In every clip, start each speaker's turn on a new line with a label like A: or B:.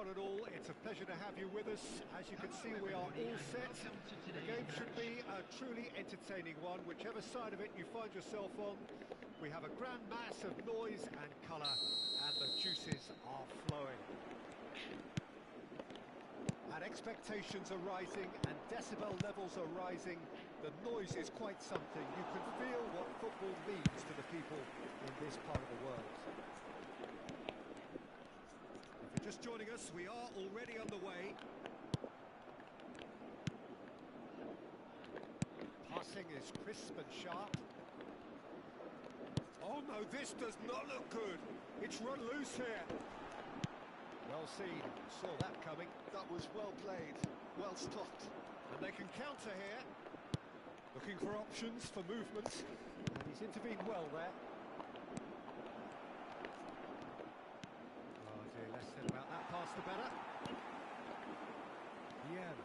A: one and all, it's a pleasure to have you with us. As you can see, we are all set. The game should be a truly entertaining one, whichever side of it you find yourself on. We have a grand mass of noise and colour, and the juices are flowing. And expectations are rising, and decibel levels are rising. The noise is quite something. You can feel what football means to the people in this part of the world. If you're just joining us, we are already underway. Passing is crisp and sharp. Oh no, this does not look good. It's run loose here. Well seen, saw that coming.
B: That was well played, well stopped.
A: And they can counter here. Looking for options for movement. And he's intervened well there. Oh dear, less said about that pass the better. Yeah.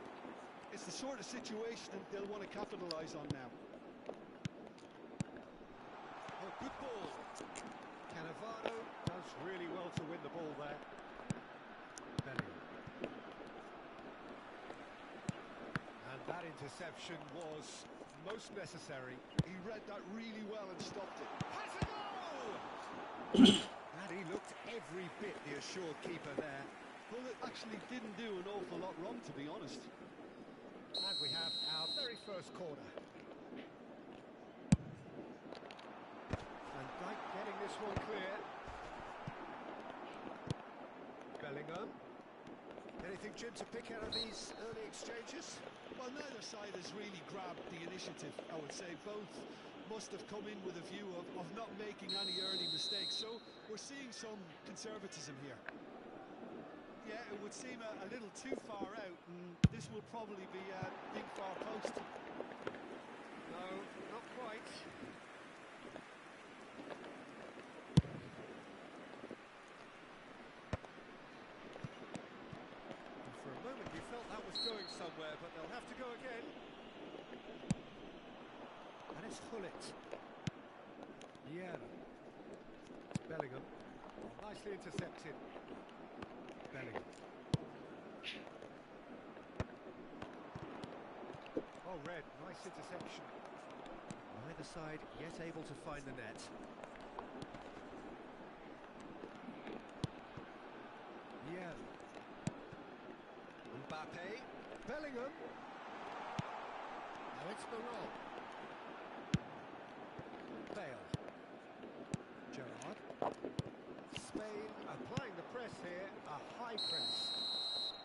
B: It's the sort of situation they'll want to capitalise on now.
A: Oh, good ball. Cannavaro does really well to win the ball there. And that interception was most necessary.
B: He read that really well and stopped it.
A: Has a goal! And he looked every bit the assured keeper there.
B: Well, it actually didn't do an awful lot wrong, to be honest.
A: And we have our very first corner. Van Dijk getting this one clear. Bellingham. Anything, Jim, to pick out of these early exchanges?
B: Well, neither side has really grabbed the initiative, I would say. Both must have come in with a view of not making any early mistakes. So we're seeing some conservatism here. Yeah, it would seem a little too far out, and this will probably be a big far post.
A: No, not quite. For a moment you felt that was going somewhere, but they'll have to go again. And it's Hullet. Yeah. Bellingham. Nicely intercepted. Bellingham. Oh, Red, nice interception. Neither side yet able to find the net. Yeah. Mbappe. Bellingham. Now it's Morel. Bale. Gerrard. Spain applying the press here, a high press.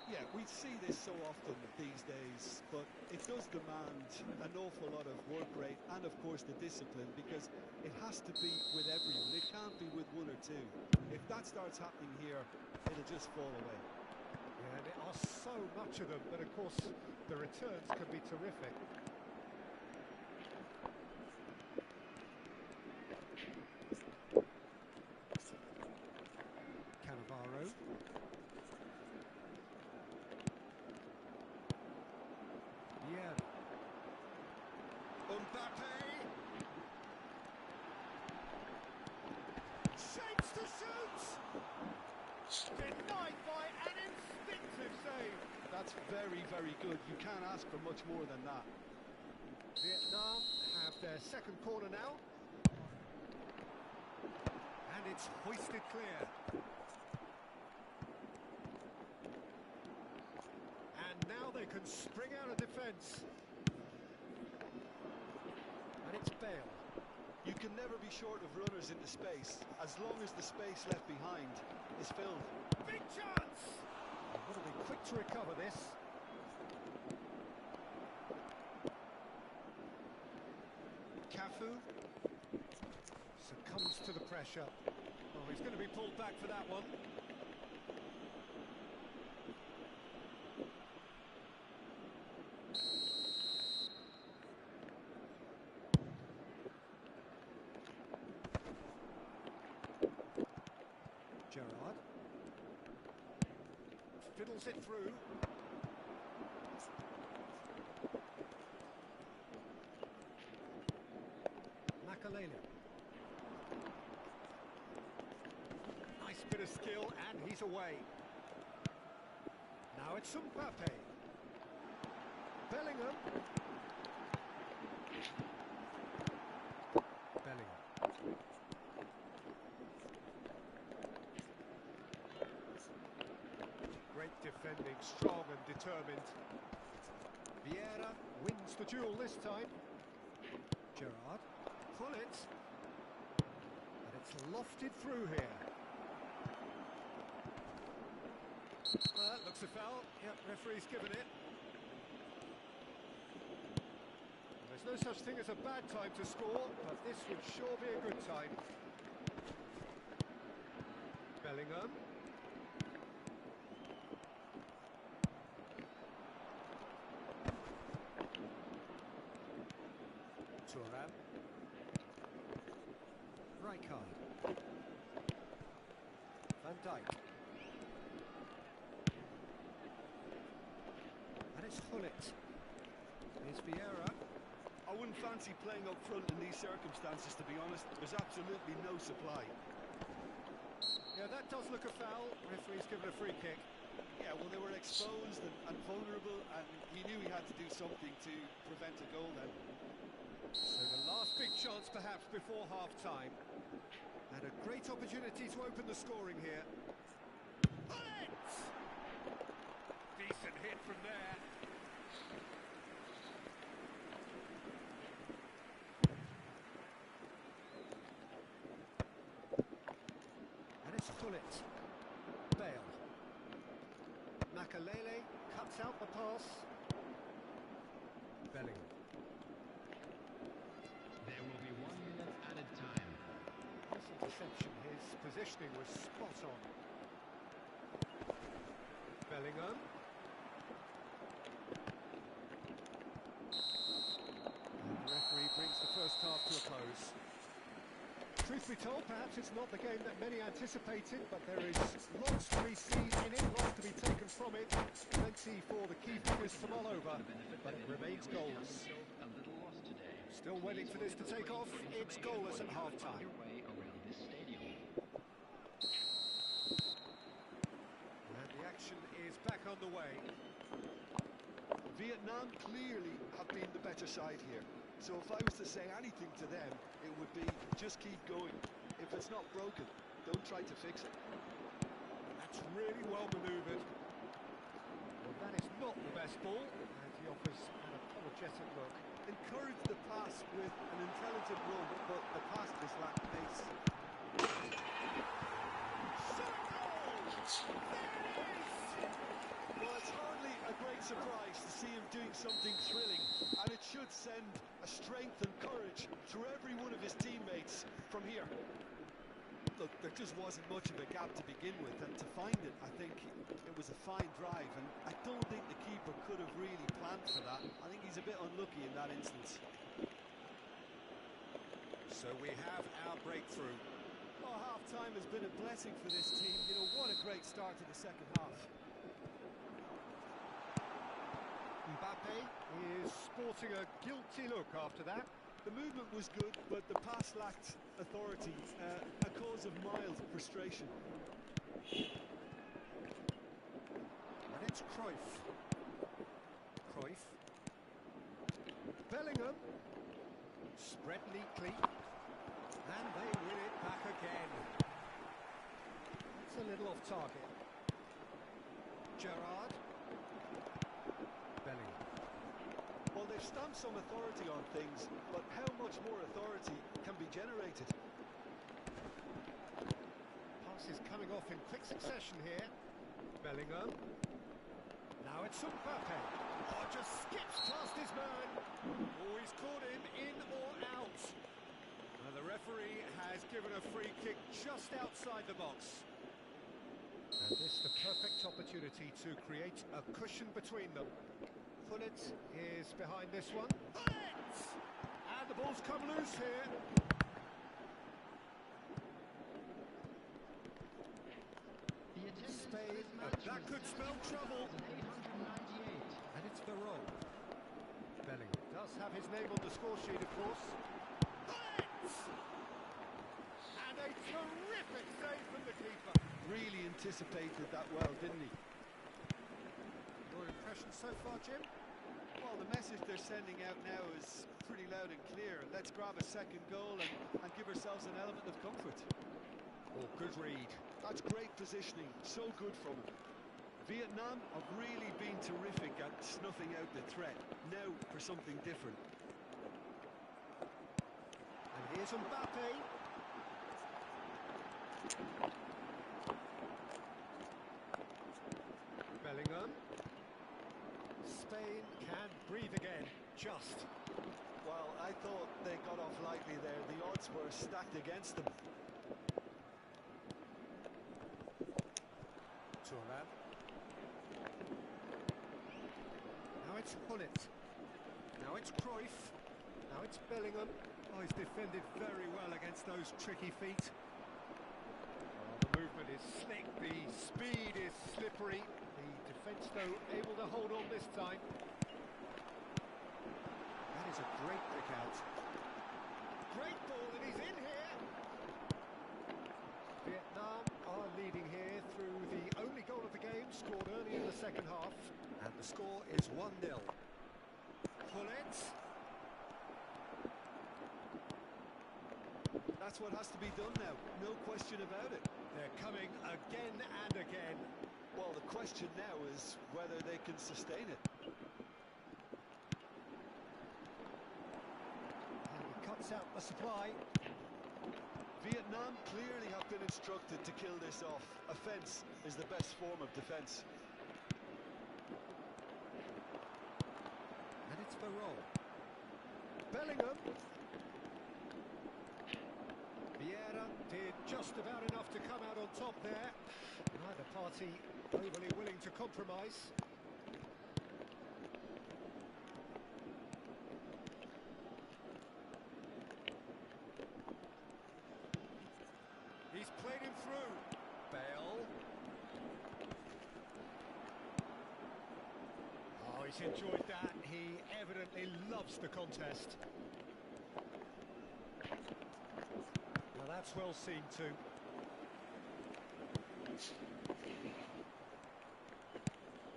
B: Yeah, we see this so often these days, but it does demand an awful lot of work rate and, of course, the discipline, because it has to be with everyone. It can't be with one or two. If that starts happening here, it'll just fall away.
A: Yeah, there are so much of them, but of course the returns can be terrific. Cannavaro. Yeah. Mbappe. Shapes to shoot. Denied by an instinctive save.
B: That's very, very good. You can't ask for much more than that.
A: Vietnam have their second corner now. And it's hoisted clear. And now they can spring out of defence. And it's Bale.
B: You can never be short of runners into space, as long as the space left behind is filled.
A: Big chance! They've got to be quick to recover this. Cafu succumbs to the pressure. Oh, he's going to be pulled back for that one. Gerrard fiddles it through. Makalele. Nice bit of skill, and he's away. it's Mbappe. Bellingham. Bellingham. Great defending, strong and determined. Vieira wins the duel this time. Gerrard. Pull it. And it's lofted through here. Well, that looks a foul. Yep, referee's given it. There's no such thing as a bad time to score, but this would sure be a good time. Bellingham. Thuram. Rijkaard. Van Dijk. And it's Gullit. Here's Vieira.
B: I wouldn't fancy playing up front in these circumstances, to be honest. There's absolutely no supply.
A: Yeah, that does look a foul. Referee's given a free kick.
B: Yeah, well, they were exposed and vulnerable, and he knew he had to do something to prevent a goal then.
A: So the last big chance perhaps before half-time. And a great opportunity to open the scoring here. Hit! Decent hit from there. And it's Gullit. Bale. Makalele cuts out the pass. Bellingham.
C: There will be 1 minute added time.
A: This interception, his positioning was spot on. Bellingham. And the referee brings the first half to a close. Truth be told, perhaps it's not the game that many anticipated, but there is lots to be seen in it, lots to be taken from it. Plenty for the key figures to mull over, but it remains goalless. Still waiting for this to take off. It's goalless at half-time. And the action is back underway.
B: Vietnam clearly have been the better side here. So if I was to say anything to them, it would be just keep going. If it's not broken, don't try to fix it.
A: That's really well manoeuvred. Well, that is not the best ball, and he offers an apologetic look.
B: Encourage the pass with an intelligent run, but the pass just lacked pace. Well, it's hardly a great surprise to see him doing something thrilling, and it should send a strength and courage through every one of his teammates from here. Look, there just wasn't much of a gap to begin with, and to find it, I think it was a fine drive, and I don't think the keeper could have really planned for that. I think he's a bit unlucky in that instance.
A: So we have our breakthrough.
B: Oh, half-time has been a blessing for this team. You know, what a great start to the second half.
A: Mbappe is sporting a guilty look after that.
B: The movement was good, but the pass lacked authority, a cause of mild frustration.
A: And it's Cruyff. Cruyff. Bellingham. Spread neatly. And they win it back again. It's a little off target. Gerrard. Bellingham.
B: Well, they've stamped some authority on things, but how much more authority can be generated?
A: Passes coming off in quick succession here. Bellingham. Now it's Mbappe. Oh, just skips past his man. Oh, he's caught him in or out. And the referee has given a free kick just outside the box. And this the perfect opportunity to create a cushion between them. Gullit is behind this one. And the ball's come loose here. Spain, that could spell trouble. And it's Veron. Bellingham does have his name on the score sheet, of course. And a terrific save from the keeper.
B: Really anticipated that well, didn't he?
A: so far, Jim?
B: Well, the message they're sending out now is pretty loud and clear. Let's grab a second goal and give ourselves an element of comfort.
A: Oh, good read.
B: That's great positioning, so good from him. Vietnam have really been terrific at snuffing out the threat. Now for something different.
A: And here's Mbappe. Bellingham. Spain can breathe again, just.
B: Well, I thought they got off lightly there. The odds were stacked against them.
A: Turan. Now it's Hullet. Now it's Cruyff. Now it's Bellingham. Oh, he's defended very well against those tricky feet. Oh, the movement is slick, the speed is slippery. The defence, though, able to hold on this time. That is a great pick out. Great ball, and he's in here. Vietnam are leading here through the only goal of the game, scored early in the second half. And the score is 1-0. Hullet.
B: That's what has to be done now, no question about it.
A: They're coming again and again.
B: Well, the question now is whether they can sustain it.
A: And he cuts out the supply.
B: Vietnam clearly have been instructed to kill this off. Offence is the best form of defence.
A: And it's Barol. Bellingham. Vieira did just about enough to come out on top there. Neither party overly willing to compromise. He's played him through. Bale. Oh, he's enjoyed that. He evidently loves the contest. Now that's well seen too.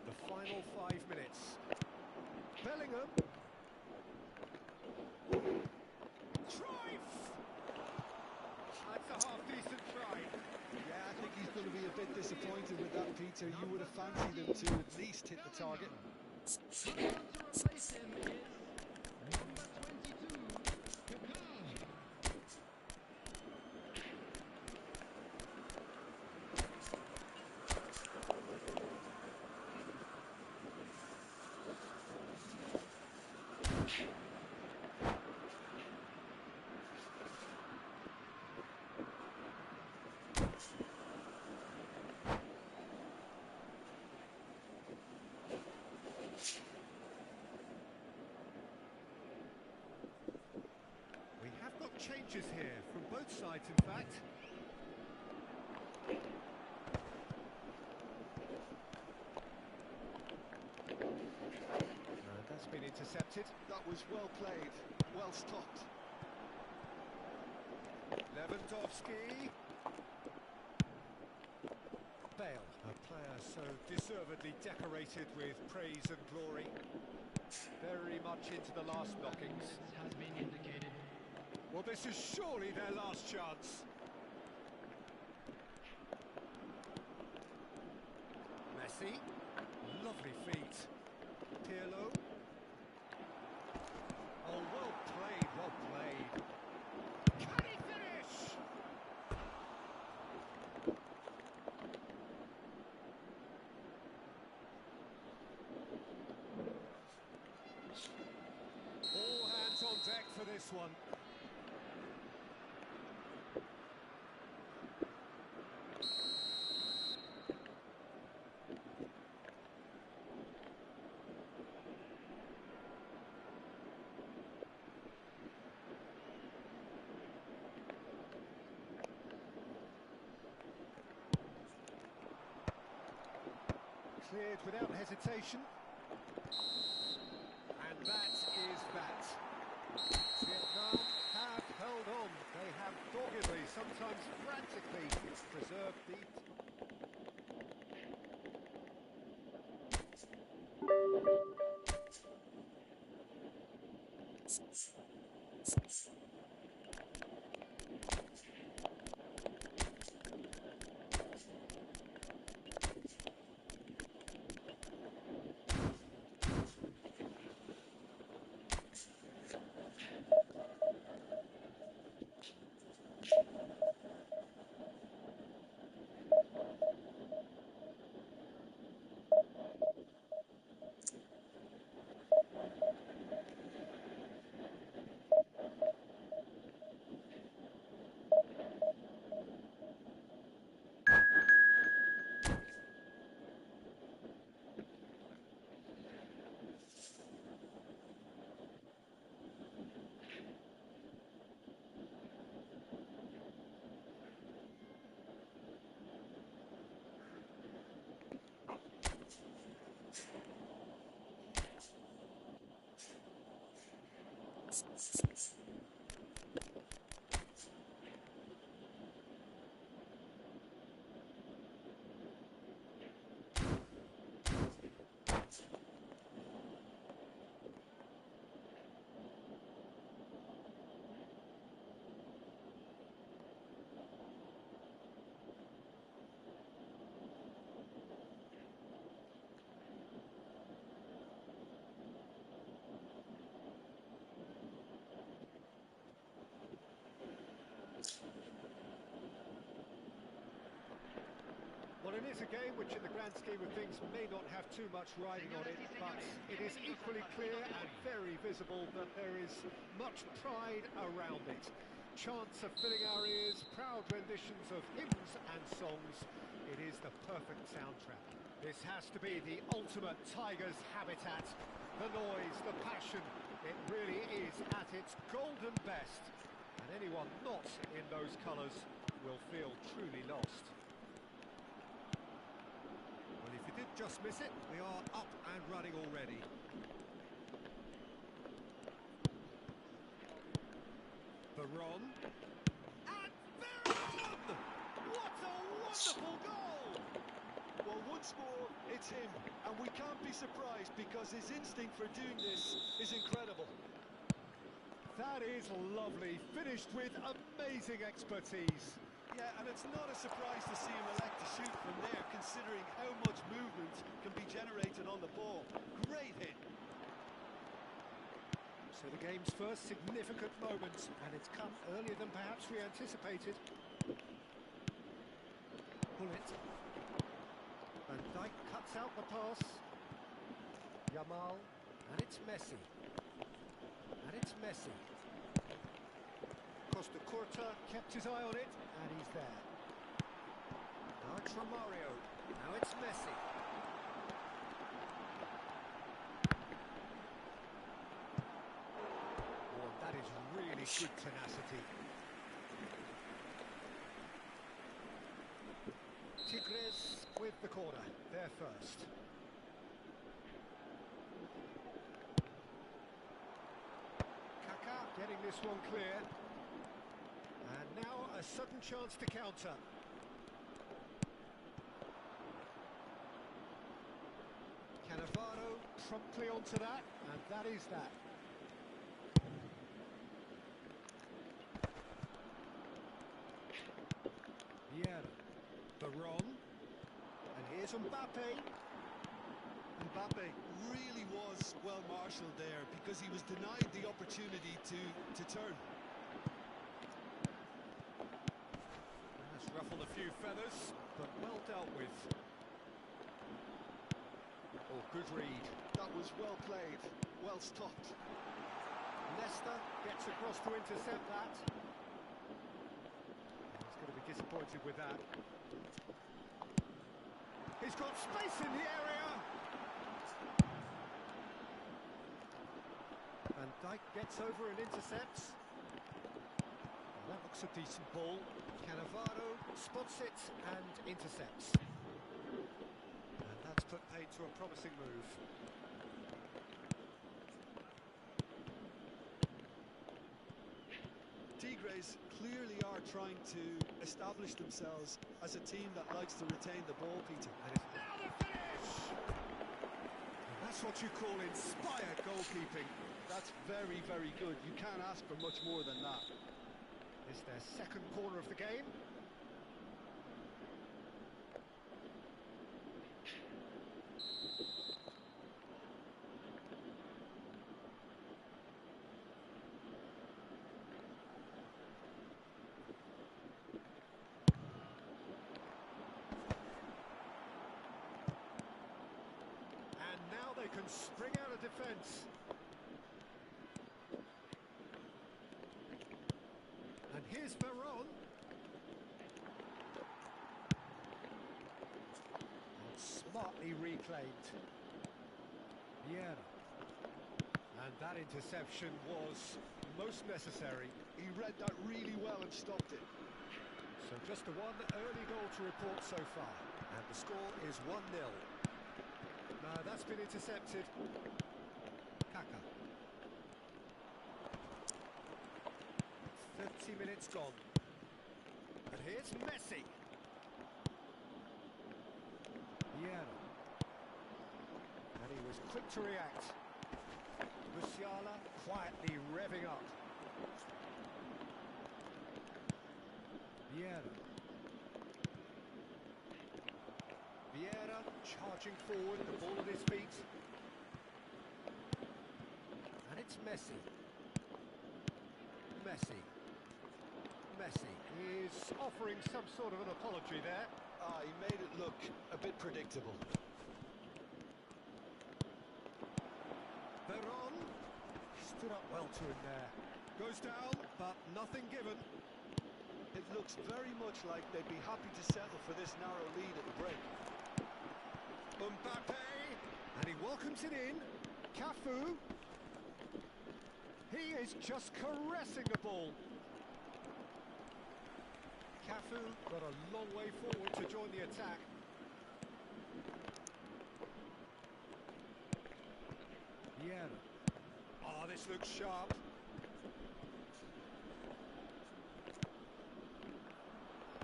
A: The final 5 minutes. Bellingham. Cruyff! That's a half-decent try.
B: Yeah, I think he's going to be a bit disappointed with that, Peter. You would have fancied him to at least hit the target.
C: Coming on to replace him is number 22, Kaká.
A: We have got changes here from both sides, in fact. That's been intercepted.
B: That was well played, well stopped.
A: Lewandowski. Bale, a player so deservedly decorated with praise and glory. Very much into the last knockings.
C: Has been indicated.
A: Well, this is surely their last chance. Messi. Lovely feet. Pirlo. Oh, well played, well played. Can he finish? All hands on deck for this one. Cleared without hesitation. And that is that. Vietnam have held on. They have doggedly, sometimes frantically, preserved the Well, it is a game which in the grand scheme of things may not have too much riding on it, but it is equally clear and very visible that there is much pride around it. Chants are filling our ears, proud renditions of hymns and songs. It is the perfect soundtrack. This has to be the ultimate Tigers habitat. The noise, the passion, it really is at its golden best. And anyone not in those colours will feel truly lost. Well, if you did just miss it, we are up and running already. Baron. And Veron! What a wonderful goal!
B: Well, once more, it's him, and we can't be surprised because his instinct for doing this is incredible.
A: That is lovely, finished with amazing expertise.
B: Yeah, and it's not a surprise to see him elect to shoot from there, considering how much movement can be generated on the ball. Great hit.
A: So the game's first significant moment, and it's come earlier than perhaps we anticipated. Bullet. Van Dijk cuts out the pass. Yamal, and it's Messi. And it's Messi. Costa Curta kept his eye on it, and he's there. Now Mario. Now it's Messi. Oh, that is really good tenacity. Tigres with the corner, there first. Kaká getting this one clear. And now a sudden chance to counter. Cannavaro promptly onto that, and that is that. Vieira. Baron. And here's Mbappe.
B: Mbappe really was well marshalled there because he was denied the opportunity to turn.
A: That's ruffled a few feathers, but well dealt with. Oh, good read.
B: That was well played, well stopped.
A: Leicester gets across to intercept that. He's going to be disappointed with that. He's got space in the area. Van Dijk gets over and intercepts. And that looks a decent ball. Cannavaro spots it and intercepts. And that's put paid to a promising move.
B: Tigres clearly are trying to establish themselves as a team that likes to retain the ball, Peter.
A: And it's now the finish! And that's what you call inspired goalkeeping.
B: That's very, very good. You can't ask for much more than that.
A: It's their second corner of the game. And now they can spring out of defence. And here's Veron. And smartly reclaimed. Vieira. And that interception was most necessary.
B: He read that really well and stopped it.
A: So just the one early goal to report so far. And the score is 1-0. No, that's been intercepted. Kaka. 30 minutes gone. And here's Messi. Vieira. And he was quick to react. Musiala quietly revving up. Vieira. Vieira charging forward, the ball at his feet. And it's Messi. Messi. Messi is offering some sort of an apology there.
B: He made it look a bit predictable.
A: Veron stood up well to him there. Goes down, but nothing given.
B: It looks very much like they'd be happy to settle for this narrow lead at the break.
A: Mbappe, and he welcomes it in. Cafu. He is just caressing the ball. Cafu got a long way forward to join the attack. Vieira. Oh, this looks sharp.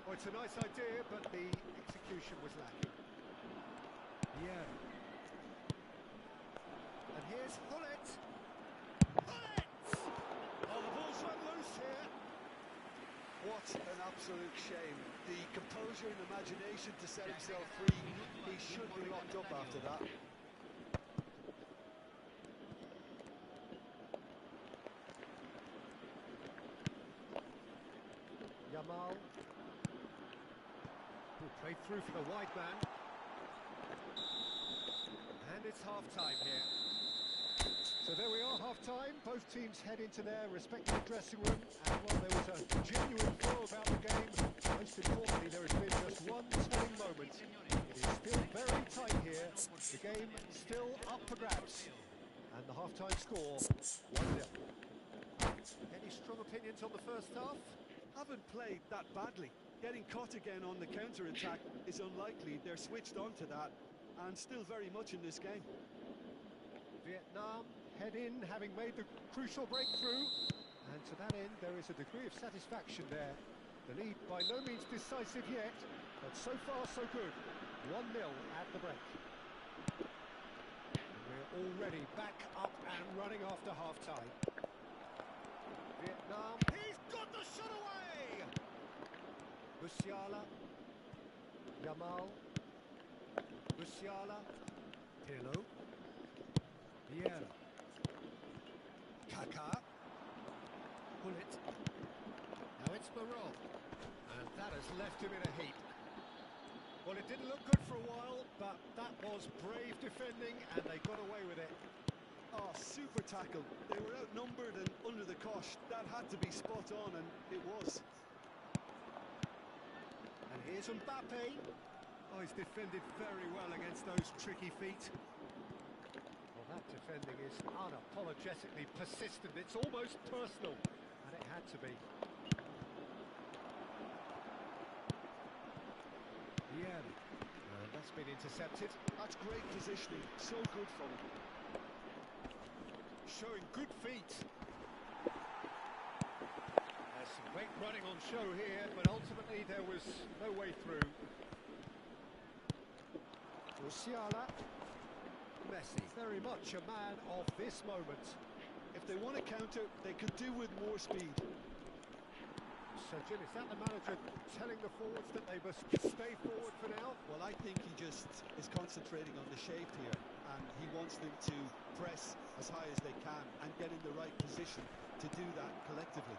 A: Oh, it's a nice idea, but the execution was lacking. Vieira. And here's Hullet. Hullet! Oh, the ball's run loose here.
B: What an absolute shame. The composure and imagination to set himself free. He should be locked up after that.
A: Yamal. Played through for the wide man. And it's half-time here. So there we are, half-time. Both teams head into their respective dressing room. And while there was a genuine flow about the game, most importantly, there has been just one telling moment. It is still very tight here. The game still up for grabs. And the half-time score, 1-0. Any strong opinions on the first half?
B: Haven't played that badly. Getting caught again on the counter-attack is unlikely. They're switched on to that and still very much in this game.
A: Vietnam head in, having made the crucial breakthrough. And to that end, there is a degree of satisfaction there. The lead by no means decisive yet, but so far so good. 1-0 at the break. And we're already back up and running after half-time. Vietnam, he's got the shot away! Musiala, Yamal, Musiala, Pirlo, Vieira, Kaka, Hullet, now it's Veron, and that has left him in a heap. Well, it didn't look good for a while, but that was brave defending, and they got away with it.
B: Oh, super tackle. They were outnumbered and under the cosh. That had to be spot on, and it was.
A: And here's Mbappe. Oh, he's defended very well against those tricky feet. Well, that defending is unapologetically persistent. It's almost personal, and it had to be. Yeah, and that's been intercepted.
B: That's great positioning. So good from him.
A: Showing good feet. There's some great running on show here, but ultimately there was no way through. Musiala. Messi, very much a man of this moment.
B: If If they want to counter, they could do with more speed.
A: So, Jim, is that the manager telling the forwards that they must stay forward for now?
B: Well, I think he just is concentrating on the shape here, and he wants them to press as high as they can and get in the right position to do that collectively.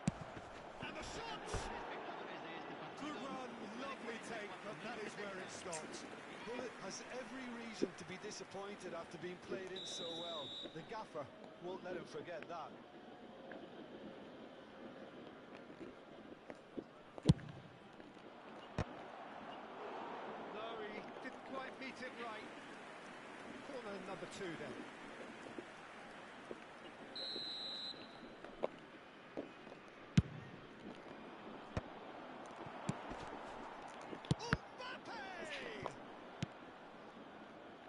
A: And the shot! Good run, lovely take, but that is where it stopped.
B: Bullet has every reason to be disappointed after being played in so well. The gaffer won't let him forget that.
A: No, he didn't quite beat it right. Corner number 2 then.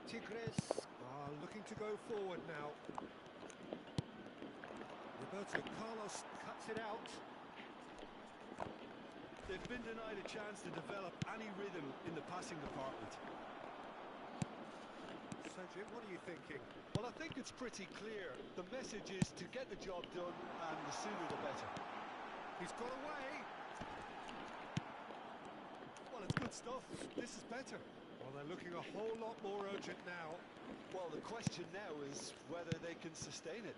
A: Tigres are looking to go forward now. Roberto Carlos cuts it out.
B: They've been denied a chance to develop any rhythm in the passing department.
A: So, Jim, what are you thinking?
B: Well, I think it's pretty clear. The message is to get the job done, and the sooner the better.
A: He's got away.
B: Well, it's good stuff. This is better.
A: Well, they're looking a whole lot more urgent now.
B: Well, the question now is whether they can sustain it.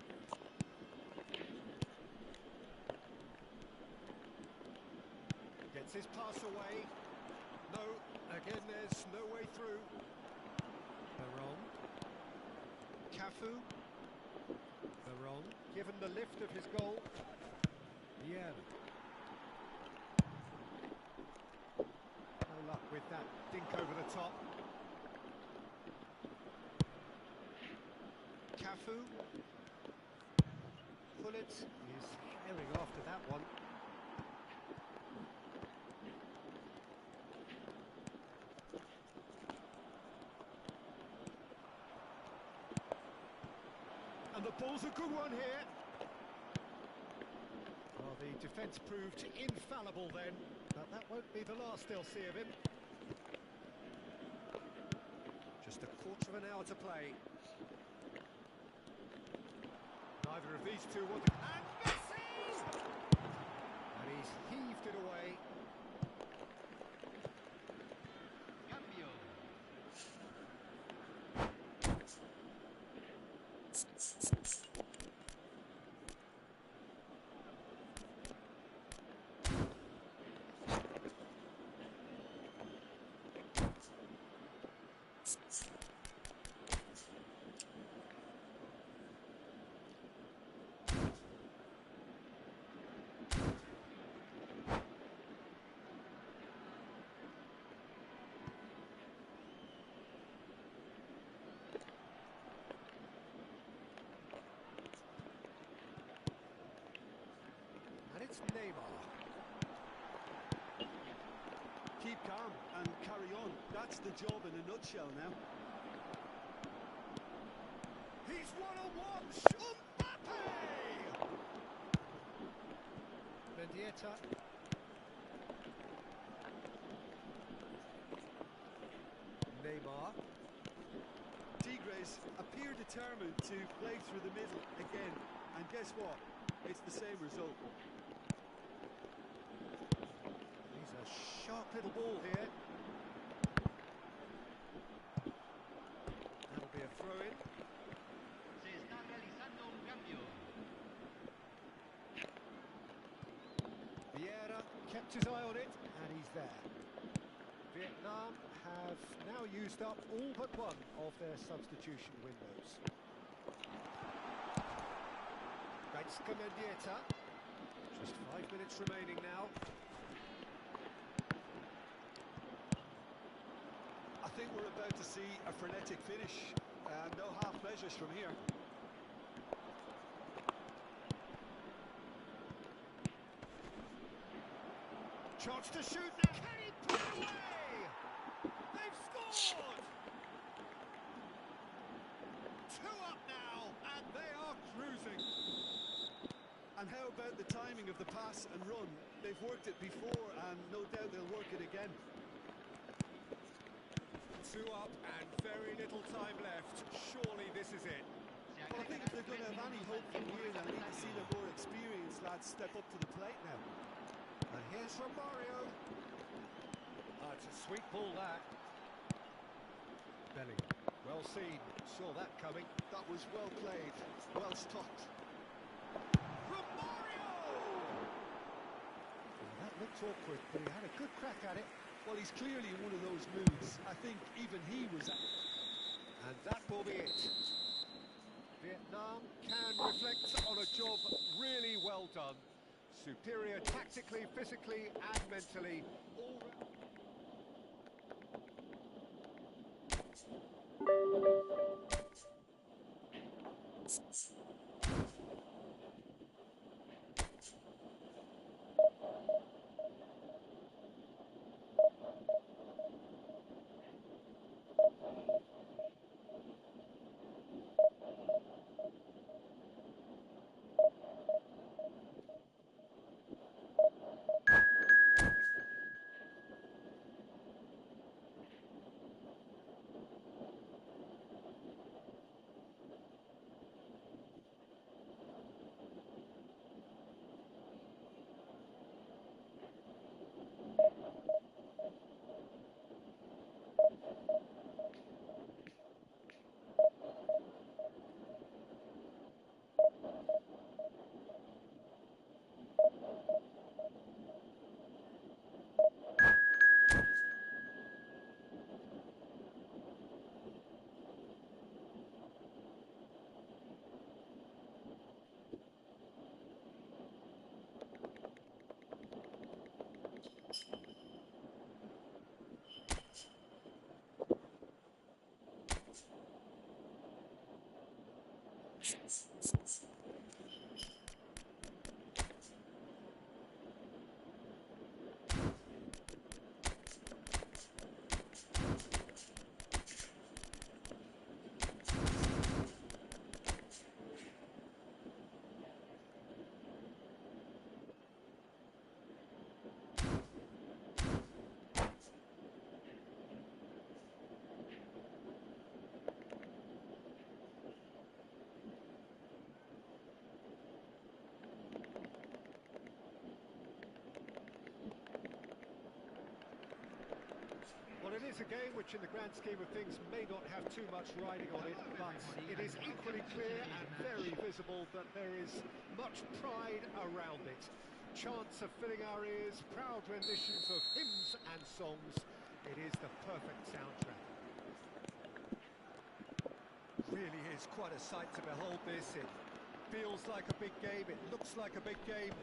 A: Gets his pass away. No, again, there's no way through. Baron. Cafu. Baron, given the lift of his goal. Yeah. No luck with that dink over the top. Cafu. Pullet is herring after that one. And the ball's a good one here. Well, the defence proved infallible then, but that won't be the last they'll see of him. Just a quarter of an hour to play. Neither of these two wanted... And Messi! And he's heaved it away.
C: Cambio.
A: And it's Neymar.
B: Keep calm and carry on. That's the job in a nutshell now.
A: He's one-on-one. Mbappe! Mendieta. Neymar.
B: Tigres appear determined to play through the middle again. And guess what? It's the same result.
A: He's a sharp little ball here. That'll be a throw-in.
C: Se está realizando un cambio.
A: Vieira kept his eye on it, and he's there. Vietnam have now used up all but one of their substitution windows. Mendieta. Just 5 minutes remaining now.
B: I think we're about to see a frenetic finish. No half measures from here.
A: Chance to shoot now. Can he put it away? They've scored! 2 up now, and they are cruising.
B: And how about the timing of the pass and run? They've worked it before, and no doubt they'll work it again.
A: 2 up and very little time left. Surely this is it.
B: Well, I think if they're going to have any hope from here. They'll need to see the more experienced lads step up to the plate now.
A: And here's from Mario. It's a sweet ball, that. Bellingham, well seen, saw that coming.
B: That was well played, well stopped. From Mario!
A: That looked awkward, but he had a good crack at it.
B: Well, he's clearly in one of those moods. I think even he was...
A: And that will be it. Vietnam can reflect on a job really well done. Superior tactically, physically and mentally. All Well, it is a game which in the grand scheme of things may not have too much riding on it, but it is equally clear and very visible that there is much pride around it. Chants of filling our ears, proud renditions of hymns and songs. It is the perfect soundtrack. Really is quite a sight to behold this. It feels like a big game, it looks like a big game.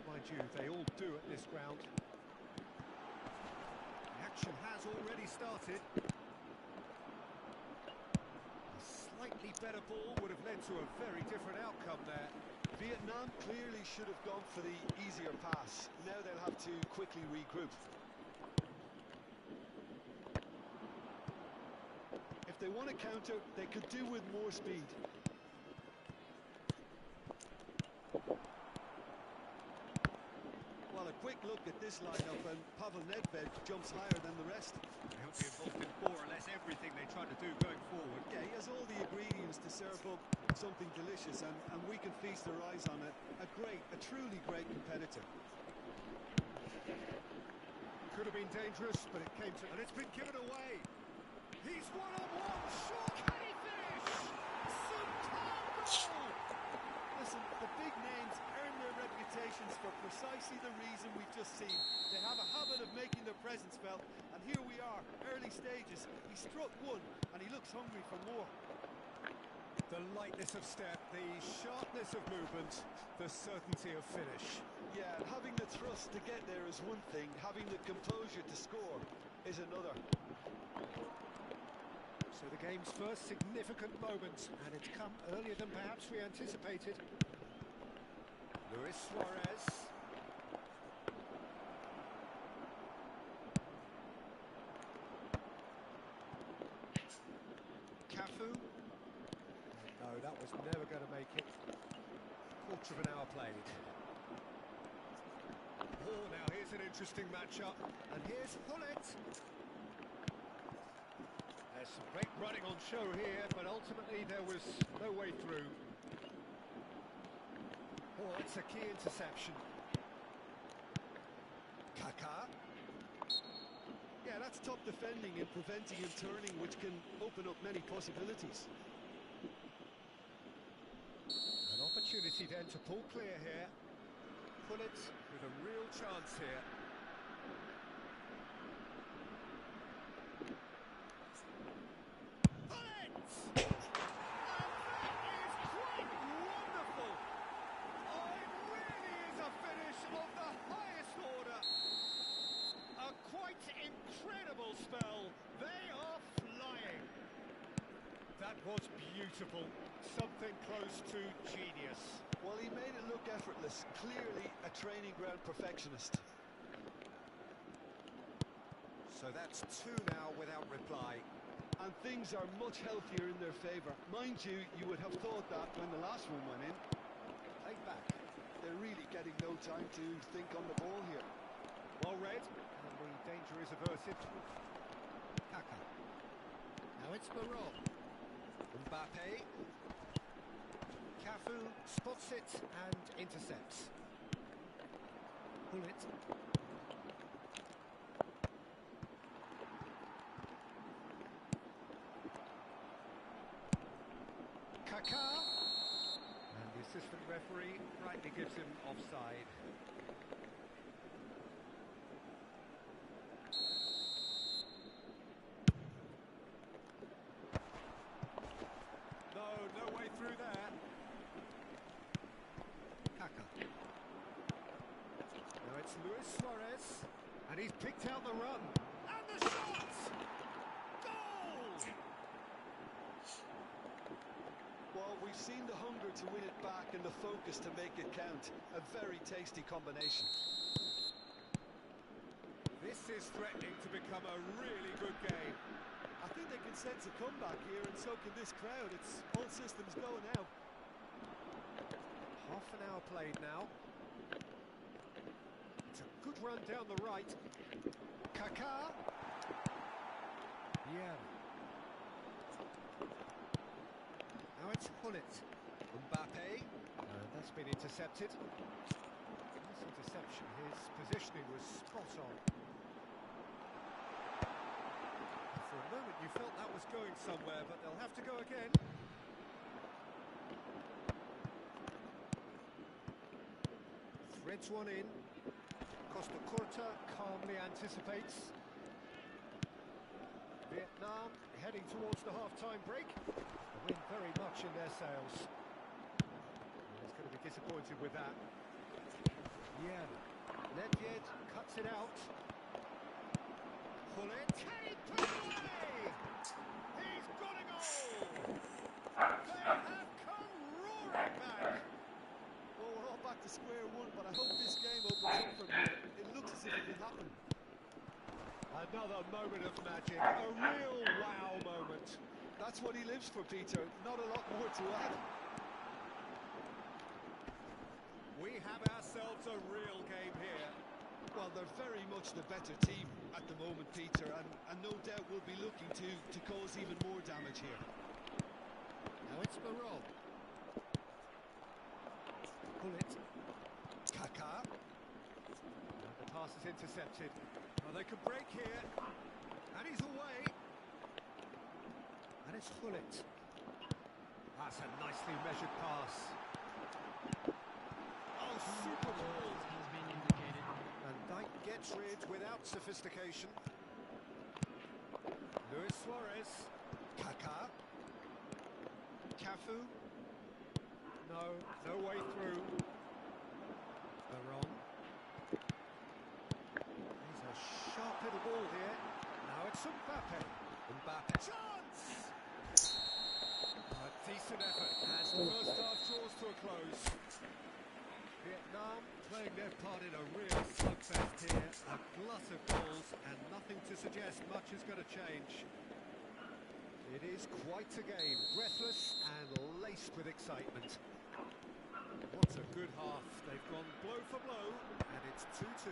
A: Mind you, they all do at this ground. Action has already started. A slightly better ball would have led to a very different outcome there.
B: Vietnam clearly should have gone for the easier pass. Now they'll have to quickly regroup. If they want to counter, they could do with more speed. Well, a quick look at this lineup, and Pavel Nedved jumps higher than the rest.
A: He'll be involved in more or less everything they try to do going forward.
B: Yeah, he has all the ingredients to serve up something delicious, and we can feast our eyes on it. A truly great competitor.
A: Could have been dangerous, but it came to... And it's been given away. He's one-on-one, shot. Can he finish? Superb goal!
B: Listen, the big names earn their reputations for precisely the reason we've just seen. They have a habit of making their presence felt, and here we are, early stages. He struck one, and he looks hungry for more.
A: The lightness of step, the sharpness of movement, the certainty of finish.
B: Yeah, and having the thrust to get there is one thing, having the composure to score is another.
A: So the game's first significant moment, and it's come earlier than perhaps we anticipated. Luis Suarez. Cafu. No, that was never going to make it. Quarter of an hour played. Oh, now here's an interesting matchup. And here's Hullet. There's some great running on show here, but ultimately there was no way through. Oh, it's a key interception.
B: Kaká. Yeah, that's top defending and preventing him turning, which can open up many possibilities.
A: An opportunity then to pull clear here. Pull it with a real chance here. Pull it! And that is quite wonderful! Oh, it really is a finish of the highest order. A quite incredible spell. They are flying. That was beautiful. Something close to genius.
B: Well, he made it look effortless. Clearly a training ground perfectionist.
A: So that's two now without reply.
B: And things are much healthier in their favour. Mind you, you would have thought that when the last one went in.
A: Played back.
B: They're really getting no time to think on the ball here.
A: Well read, and the danger is averted. Kaká. Now it's Baron. Mbappe. Cafu spots it and intercepts. Pull it. Kaká. And the assistant referee rightly gives him offside. No way through there. Kaká. Now it's Luis Suarez, and he's picked out the run. And the shot! Goal!
B: Well, we've seen the hunger to win it back and the focus to make it count. A very tasty combination.
A: This is threatening to become a really good game.
B: I think they can sense a comeback here, and so can this crowd. It's all systems go now.
A: Half an hour played now. It's a good run down the right. Kaká. Yeah. Now it's Hullet. Mbappe. That's been intercepted. Nice interception. His positioning was spot on. For a moment you felt that was going somewhere, but they'll have to go again. Threads one in. Costa Curta calmly anticipates. Vietnam heading towards the half-time break. The wind very much in their sails. He's going to be disappointed with that. Yeah. Nedved cuts it out. Hullet. Can he put it away? He's got a goal! They have come roaring back!
B: Well, we're all back to square one, but I hope this game opens up from here. It looks as if it will happen.
A: Another moment of magic, a real wow moment.
B: That's what he lives for, Peter. Not a lot more to add.
A: We have ourselves a real game here.
B: Well, they're very much the better team at the moment, Peter, and no doubt will be looking to cause even more damage here.
A: Now it's Baron. Pull it.
B: Kaká.
A: And the pass is intercepted. Well, they can break here. And he's away. And it's Hullet. That's a nicely measured pass. Oh, super ball.
C: Has been indicated.
A: And Dyke gets rid without sophistication. Luis Suarez.
B: Kaká.
A: Cafu. No way through. Baron. He's a sharp little ball here. Now it's Mbappe. Mbappe. Chance! A decent effort as the first half draws to a close. Vietnam playing their part in a real slugfest here. A glut of goals and nothing to suggest much is going to change. It is quite a game, breathless and laced with excitement. What a good half. They've gone blow for blow, and it's 2-2.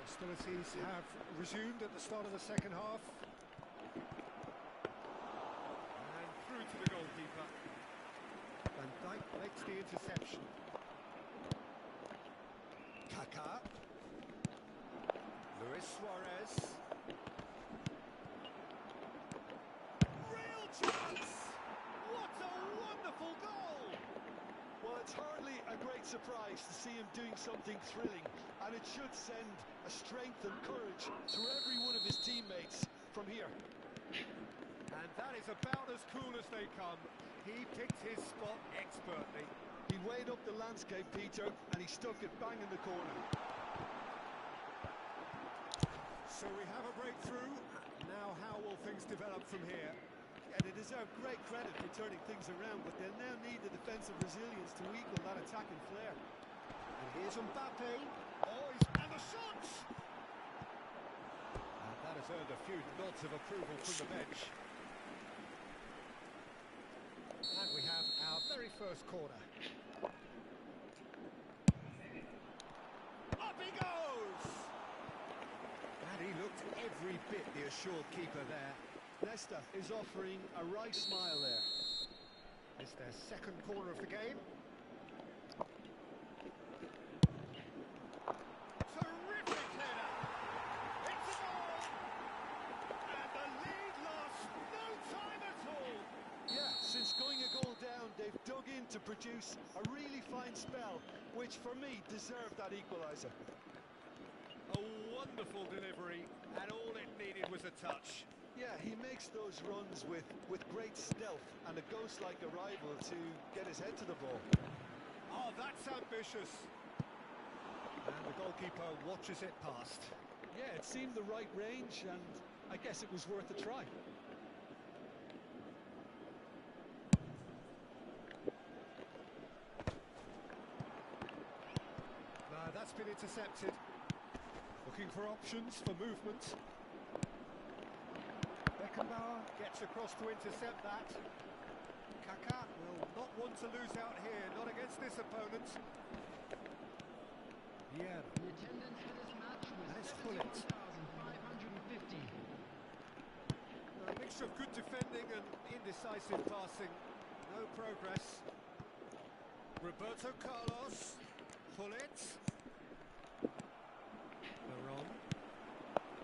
A: Hostilities have resumed at the start of the second half. And through to the goalkeeper. Van Dijk makes the interception. Kaká. Luis Suarez. Real chance! What a wonderful goal!
B: Well, it's hardly a great surprise to see him doing something thrilling, and it should send a strength and courage through every one of his teammates from here.
A: And that is about as cool as they come. He picked his spot expertly.
B: He weighed up the landscape, Peter, and he stuck it bang in the corner.
A: So we have a breakthrough. Now how will things develop from here?
B: Yeah, they deserve great credit for turning things around, but they'll now need the defensive resilience to equal that attacking flair.
A: And here's Mbappe. Oh, and the shots! And that has earned a few nods of approval from the bench. And we have our very first corner. Up he goes! And he looked every bit the assured keeper there.
B: Nesta is offering a right smile there.
A: It's their second corner of the game. Terrific header! It's a goal! And the lead lost no time at all!
B: Yeah, since going a goal down, they've dug in to produce a really fine spell, which for me deserved that equaliser.
A: A wonderful delivery, and all it needed was a touch.
B: Yeah, he makes those runs with great stealth and a ghost-like arrival to get his head to the ball.
A: Oh, that's ambitious. And the goalkeeper watches it past.
B: Yeah, it seemed the right range, and I guess it was worth a try.
A: No, that's been intercepted. Looking for options for movement. Beckenbauer gets across to intercept that. Kaká will not want to lose out here, not against this opponent. Yeah.
C: The attendance for this match
A: And
C: was
A: it's Hullet.
C: 71,550.
A: A mixture of good defending and indecisive passing. No progress. Roberto Carlos. Hullet. Veron.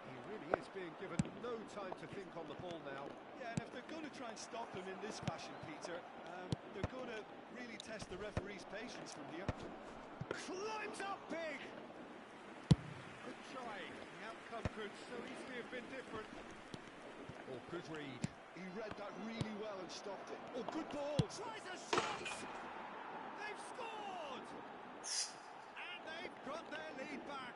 A: He really is being given no time to think on the ball now.
B: Yeah, and if they're going to try and stop him in this fashion, Peter, they're going to really test the referee's patience from here.
A: Climbs up big! Good try. The outcome could so easily have been different. Oh, good read.
B: He read that really well and stopped it.
A: Oh, good ball! Tries a shot! They've scored! And they've got their lead back.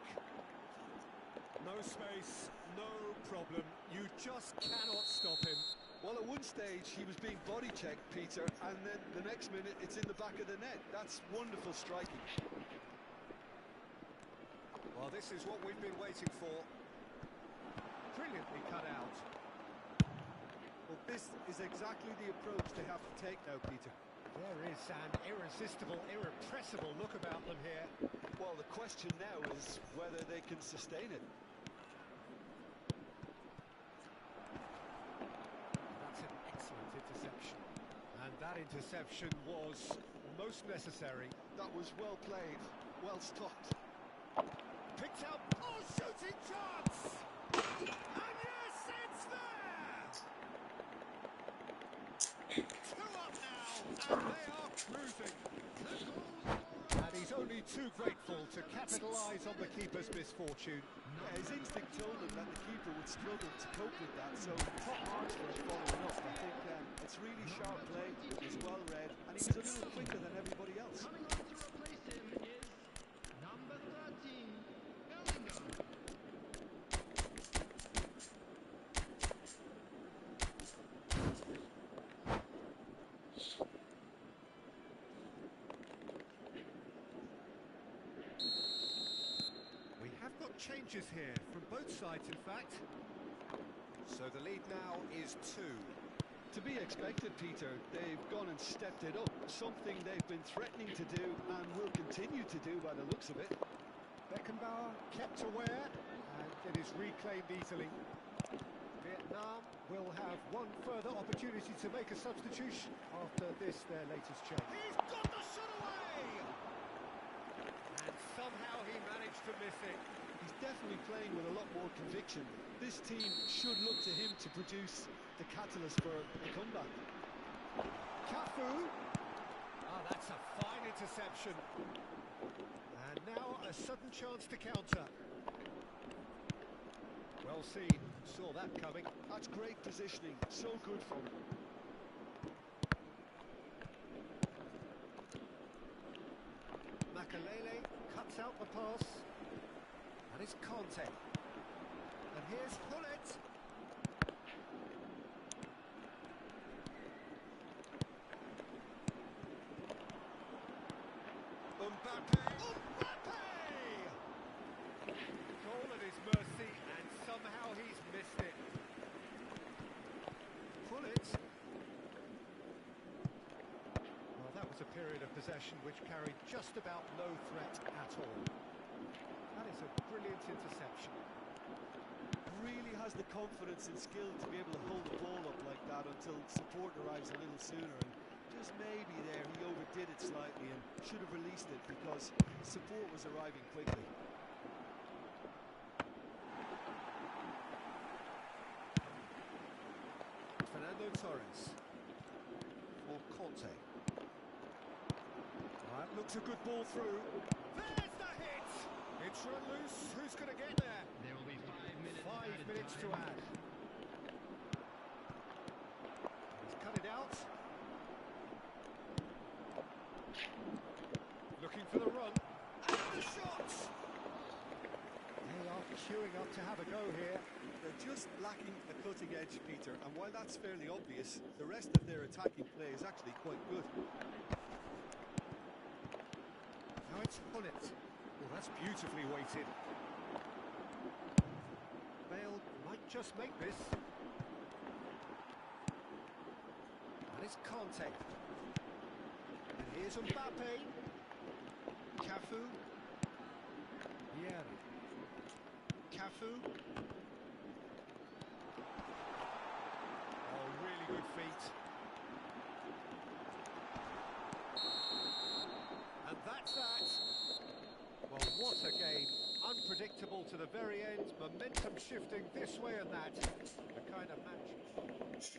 A: No space, no problem. You just cannot stop him.
B: Well, at one stage, he was being body-checked, Peter, and then the next minute, it's in the back of the net. That's wonderful striking.
A: Well, this is what we've been waiting for. Brilliantly cut out.
B: Well, this is exactly the approach they have to take now, Peter.
A: There is an irresistible, irrepressible look about them here.
B: Well, the question now is whether they can sustain it.
A: That's an excellent interception. And that interception was most necessary.
B: That was well played, well stopped.
A: Picked out. Oh, shooting chance! And yes, it's there! Two up now, and they are cruising. And he's only too grateful to capitalise on the keeper's misfortune.
B: Yeah, his instinct told him that the keeper would struggle to cope with that, so top marks for him following up. I think it's really sharp play, it's well read, and he was a little quicker than everybody else.
C: Coming on to replace him is number 13, Bellingham.
A: We have got changes here from both sides, in fact. So the lead now is 2.
B: To be expected, Peter. They've gone and stepped it up, something they've been threatening to do and will continue to do by the looks of it.
A: Beckenbauer kept aware, and it is reclaimed easily. Vietnam, will have one further opportunity to make a substitution after this, their latest change. He's got the shot away! And somehow he managed to miss it.
B: He's definitely playing with a lot more conviction. This team should look to him to produce the catalyst for a comeback.
A: Cafu. Ah, that's a fine interception. And now a sudden chance to counter. Well seen, saw that coming.
B: That's great positioning, so good from him.
A: Makalele cuts out the pass. And it's Conte. And here's Hullet. Mbappe! Goal at his mercy, and somehow he's missed it. Hullet. Well, that was a period of possession which carried just about no threat at all. That is a brilliant interception.
B: Really has the confidence and skill to be able to hold the ball up like that until support arrives a little sooner. And just maybe there he overdid it slightly and should have released it because support was arriving quickly.
A: Fernando Torres for Conte. That looks a good ball through. There's the hit! It's run loose. Who's going to get there?
C: There will be 5 minutes.
A: 5 minutes to add. He's cut it out. Looking for the run. And the shot! They are queuing up to have a go here.
B: They're just lacking a cutting edge, Peter, and while that's fairly obvious, the rest of their attacking play is actually quite good.
A: Now it's Hullet. Well, that's beautifully weighted. Bale might just make this. And it's Conte. And here's Mbappe. Cafu. Vieira. Cafu. Oh, really good feet. And that's that. Well, what a game. Unpredictable to the very end. Momentum shifting this way and that. The kind of match.